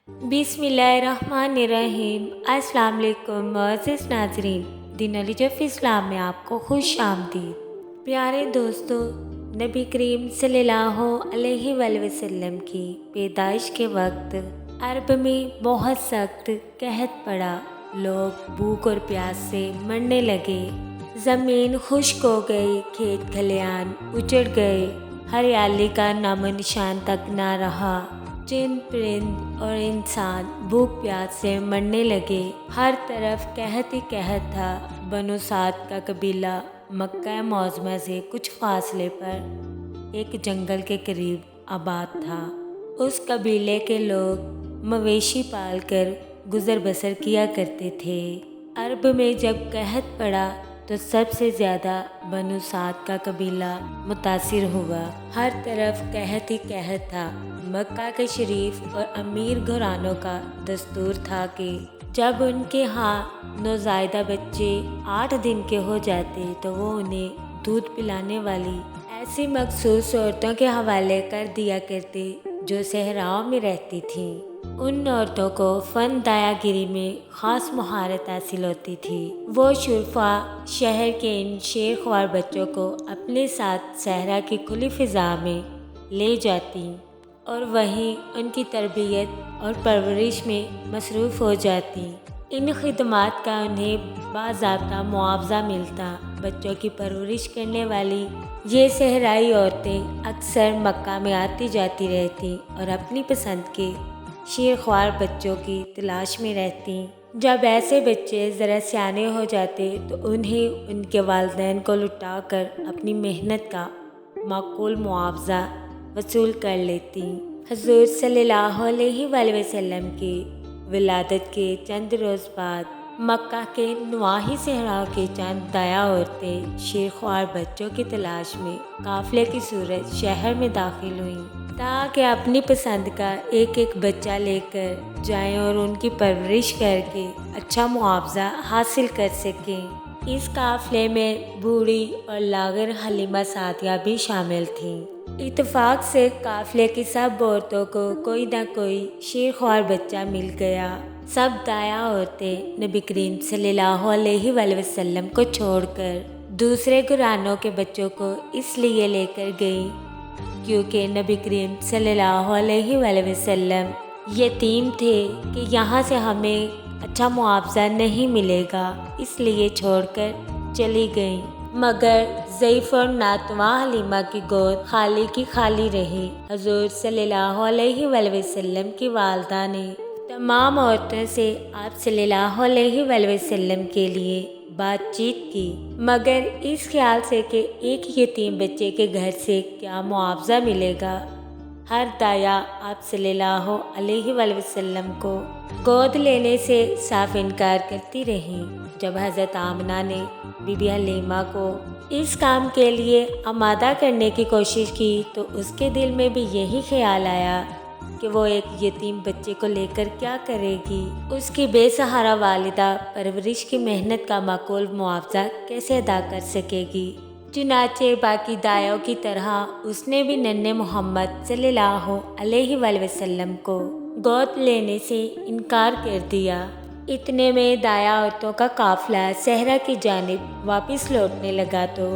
بسم اللہ الرحمن الرحیم۔ السلام علیکم معزز ناظرین، دی نالج آف اسلام میں آپ کو خوش آمدید۔ پیارے دوستو، نبی کریم صلی اللہ علیہ وآلہ وسلم کی پیدائش کے وقت عرب میں بہت سخت قحط پڑا۔ لوگ بھوک اور پیاس سے مرنے لگے، زمین خشک ہو گئی، کھیت کھلیان اجڑ گئے، ہریالی کا نام و نشان تک نہ رہا۔ جن پرند اور انسان بھوک پیاس سے مرنے لگے، ہر طرف قحط ہی قحط تھا۔ بنو سعد کا قبیلہ مکہ معظمہ سے کچھ فاصلے پر ایک جنگل کے قریب آباد تھا۔ اس قبیلے کے لوگ مویشی پال کر گزر بسر کیا کرتے تھے۔ عرب میں جب قحط پڑا تو سب سے زیادہ بنو سعد کا قبیلہ متاثر ہوا۔ ہر طرف قحط ہی قحط تھا۔ مکہ کے شریف اور امیر گھرانوں کا دستور تھا کہ جب ان کے ہاں نوزائیدہ بچے 8 دن کے ہو جاتے تو وہ انہیں دودھ پلانے والی ایسی مخصوص عورتوں کے حوالے کر دیا کرتے جو صحراؤں میں رہتی تھیں۔ ان عورتوں کو فن دایا گیری میں خاص مہارت حاصل ہوتی تھی۔ وہ شرفا شہر کے ان شیر خوار بچوں کو اپنے ساتھ صحرا کی کھلی فضا میں لے جاتی اور وہیں ان کی تربیت اور پرورش میں مصروف ہو جاتی۔ ان خدمات کا انہیں باضابطہ معاوضہ ملتا۔ بچوں کی پرورش کرنے والی یہ صحرائی عورتیں اکثر مکہ میں آتی جاتی رہتی اور اپنی پسند کے شیرخوار بچوں کی تلاش میں رہتی۔ جب ایسے بچے ذرا سیانے ہو جاتے تو انہیں ان کے والدین کو لٹا کر اپنی محنت کا معقول معاوضہ وصول کر لیتی۔ حضور صلی اللہ علیہ وآلہ وسلم کی ولادت کے چند روز بعد مکہ کے نواحی صحراؤں کی چند دایا عورتیں شیرخوار بچوں کی تلاش میں قافلے کی صورت شہر میں داخل ہوئیں تاکہ اپنی پسند کا ایک ایک بچہ لے کر جائیں اور ان کی پرورش کر کے اچھا معاوضہ حاصل کر سکیں۔ اس قافلے میں بوڑھی اور لاغر حلیمہ سعدیہ بھی شامل تھیں۔ اتفاق سے قافلے کی سب عورتوں کو کوئی نہ کوئی شیرخوار بچہ مل گیا۔ سب دایا عورتیں نبی کریم صلی اللہ علیہ وآلہ وسلم کو چھوڑ کر دوسرے گھرانوں کے بچوں کو اس لیے لے کر گئیں کیونکہ نبی کریم صلی اللہ علیہ وآلہ وسلم یتیم تھے کہ یہاں سے ہمیں اچھا معاوضہ نہیں ملے گا، اس لیے چھوڑ کر چلی گئیں۔ مگر ضعیف اور ناتواں حلیمہ کی گود خالی کی خالی رہی۔ حضور صلی اللہ علیہ وآلہ وسلم کی والدہ نے تمام عورتوں سے آپ صلی اللہ علیہ وآلہ وسلم کے لیے بات چیت کی، مگر اس خیال سے کہ ایک یتیم بچے کے گھر سے کیا معاوضہ ملے گا۔ ہر دایا آپ صلی اللہ علیہ وآلہ وسلم کو گود لینے سے صاف انکار کرتی رہی۔ جب حضرت آمنہ نے بی بی حلیمہ کو اس کام کے لیے آمادہ کرنے کی کوشش کی تو اس کے دل میں بھی یہی خیال آیا کہ وہ ایک یتیم بچے کو لے کر کیا کرے گی۔ اس کی بے سہارا والدہ پرورش کی محنت کا معقول معاوضہ کیسے ادا کر سکے گی۔ چنانچہ باقی دایوں کی طرح اس نے بھی ننھے محمد صلی اللہ علیہ وآلہ وسلم کو گود لینے سے انکار کر دیا۔ اتنے میں دایا عورتوں کا قافلہ صحرا کی جانب واپس لوٹنے لگا تو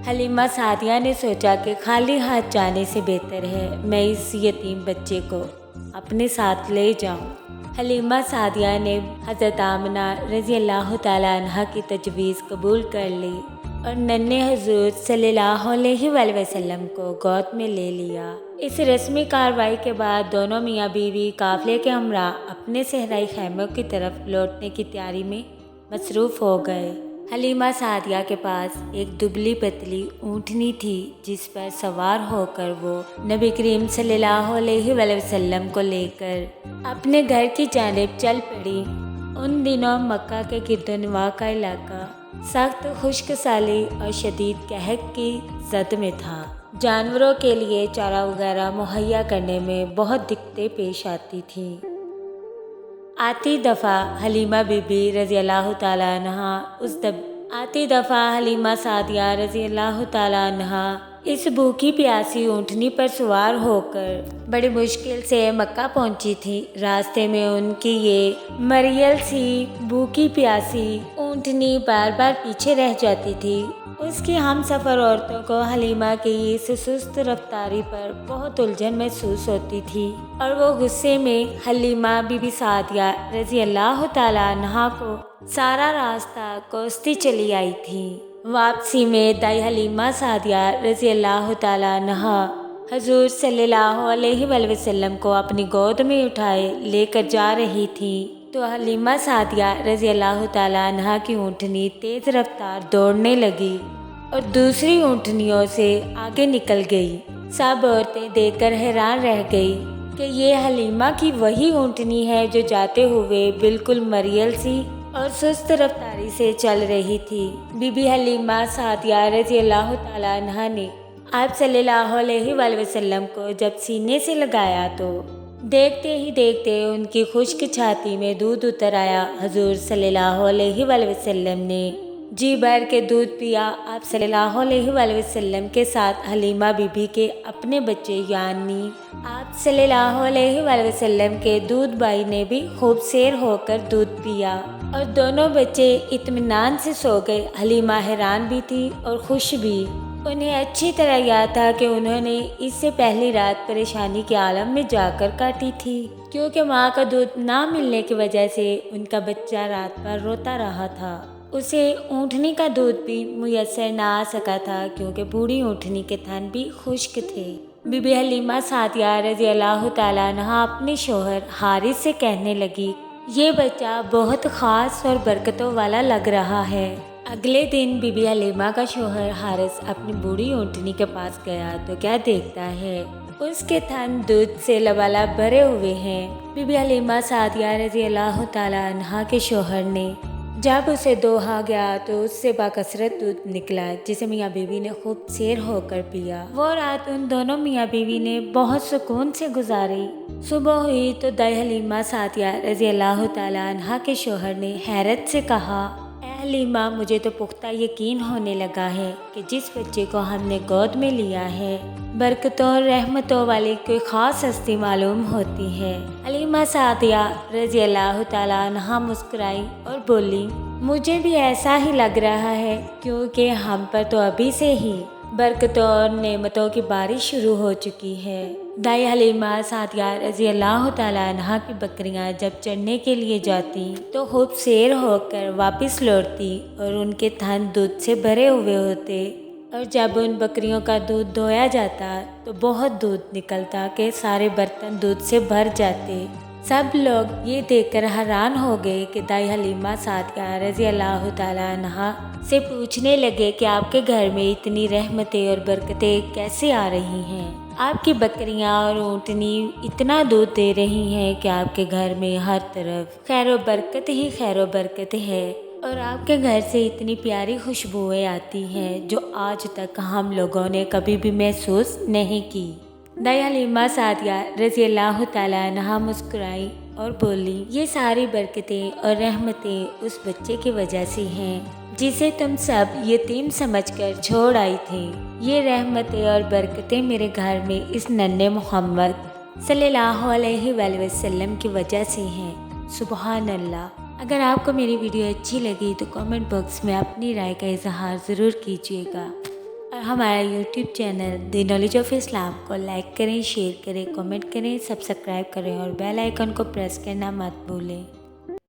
حلیمہ سعدیہ نے سوچا کہ خالی ہاتھ جانے سے بہتر ہے میں اس یتیم بچے کو اپنے ساتھ لے جاؤں۔ حلیمہ سعدیہ نے حضرت آمنہ رضی اللہ تعالیٰ عنہ کی تجویز قبول کر لی اور ننھے حضور صلی اللہ علیہ وآلہ وسلم کو گود میں لے لیا۔ اس رسمی کارروائی کے بعد دونوں میاں بیوی قافلے کے ہمراہ اپنے صحرائی خیموں کی طرف لوٹنے کی تیاری میں مصروف ہو گئے۔ حلیمہ سعدیہ کے پاس ایک دبلی پتلی اونٹنی تھی جس پر سوار ہو کر وہ نبی کریم صلی اللہ علیہ وآلہ وسلم کو لے کر اپنے گھر کی جانب چل پڑی۔ ان دنوں مکہ کے گرد و نواح کا علاقہ سخت خشک سالی اور شدید قحط کی زد میں تھا۔ جانوروں کے لیے چارہ وغیرہ مہیا کرنے میں بہت دقتیں پیش آتی تھیں۔ آتی دفعہ حلیمہ بی بی رضی اللہ تعالیٰ عنہ حلیمہ سعدیہ رضی اللہ تعالیٰ عنہ इस भूखी प्यासी ऊँटनी पर सवार होकर बड़ी मुश्किल से मक्का पहुंची थी। रास्ते में उनकी ये मरियल सी भूखी प्यासी ऊँटनी बार बार पीछे रह जाती थी। उसकी हम सफ़र औरतों को हलीमा की इस सुस्त रफ्तारी पर बहुत उलझन महसूस होती थी और वो गुस्से में हलीमा बीबी सादिया रज़ी अल्लाह ताला अन्हा को सारा रास्ता कोसती चली आई थी। वापसी में दाई हलीमा सादिया रज़ी अल्लाह ताला अन्हा हजूर सल्लल्लाहु अलैहि वसल्लम को अपनी गोद में उठाए लेकर जा रही थी तो हलीमा सादिया रज़ी अल्लाह ताला अन्हा की ऊँटनी तेज़ रफ्तार दौड़ने लगी और दूसरी ऊँटनियों से आगे निकल गई। सब औरतें देखकर हैरान रह गई कि ये हलीमा की वही ऊँटनी है जो जाते हुए बिल्कुल मरियल सी और सुस्त रफ्तारी से चल रही थी। बीबी हलीमा सादिया रज़ी अल्लाह ताला अन्हा ने आप सल्लल्लाहु अलैहि वसल्लम को जब सीने से लगाया तो देखते ही देखते उनकी खुश्क छाती में दूध उतर आया। हजूर सल्लल्लाहु अलैहि वसल्लम ने जी भर के दूध पिया। आप सल्लल्लाहु अलैहि वसल्लम के साथ हलीमा बीबी के अपने बच्चे यानी आप सल्लल्लाहु अलैहि वसल्लम के दूध भाई ने भी खूब सेर होकर दूध पिया और दोनों बच्चे इत्मीनान से सो गए। हलीमा हैरान भी थी और खुश भी। उन्हें अच्छी तरह याद था कि उन्होंने इससे पहली रात परेशानी के आलम में जाकर काटी थी, क्योंकि माँ का दूध ना मिलने की वजह से उनका बच्चा रात भर रोता रहा था। उसे ऊँटनी का दूध भी मुयस्सर ना आ सका था क्योंकि बूढ़ी ऊँटनी के थन भी खुश्क थे। बीबी हलीमा सादिया रज़ी अल्लाह ताला अन्हा अपने शोहर हारिस से कहने लगी, ये बच्चा बहुत ख़ास और बरकतों वाला लग रहा है। अगले दिन बीबी हलीमा का शोहर हारिस अपनी बूढ़ी ऊँटनी के पास गया तो क्या देखता है, उसके थन दूध से लबालब भरे हुए हैं। बीबी हलीमा सादिया रज़ी अल्लाह ताला अन्हा के शोहर ने जब उसे दोहा गया तो उससे बाकसरत दूध निकला जिसे मियाँ बीवी ने खूब सेर होकर पिया। वो रात उन दोनों मियाँ बीवी ने बहुत सुकून से गुजारी। सुबह हुई तो दाई हलीमा सादिया रज़ी अल्लाह ताला अन्हा के शोहर ने हैरत से कहा, हलीमा, मुझे तो पुख्ता यकीन होने लगा है कि जिस बच्चे को हमने गोद में लिया है बरकतों और रहमतों वाली कोई ख़ास हस्ती मालूम होती है। हलीमा सादिया रज़ी अल्लाह ताला अन्हा मुस्कुराई और बोली, मुझे भी ऐसा ही लग रहा है क्योंकि हम पर तो अभी से ही बरकतों और नेमतों की बारिश शुरू हो चुकी है। दाई हलीमा सादिया रज़ी अल्लाह ताला अन्हा की बकरियां जब चढ़ने के लिए जाती तो खूब सेर होकर वापस लौटती और उनके थन दूध से भरे हुए होते और जब उन बकरियों का दूध धोया जाता तो बहुत दूध निकलता कि सारे बर्तन दूध से भर जाते। सब लोग ये देखकर हैरान हो गए कि दाई हलीमा सादिया रज़ी अल्लाह ताला अन्हा से पूछने लगे कि आपके घर में इतनी रहमतें और बरकतें कैसे आ रही हैं। आपकी बकरियां और ऊँटनी इतना दूध दे रही हैं कि आपके घर में हर तरफ खैर व बरकत ही खैर व बरकत है और आपके घर से इतनी प्यारी खुशबुएं आती हैं जो आज तक हम लोगों ने कभी भी महसूस नहीं की। दाई हलीमा सादिया रज़ी अल्लाह ताला अन्हा मुस्कुराई और बोली, ये सारी बरकतें और रहमतें उस बच्चे की वजह से हैं जिसे तुम सब यतीम समझकर छोड़ आई थी। ये रहमतें और बरकतें मेरे घर में इस नन्हे मोहम्मद सल्लल्लाहु अलैहि वसल्लम की वजह से हैं। सुबहान अल्लाह। अगर आपको मेरी वीडियो अच्छी लगी तो कमेंट बॉक्स में अपनी राय का इजहार ज़रूर कीजिएगा और हमारा YouTube channel the knowledge of Islam को लाइक करें, शेयर करें, कमेंट करें, सब्सक्राइब करें और बेल आइकन को प्रेस करना मत भूलें।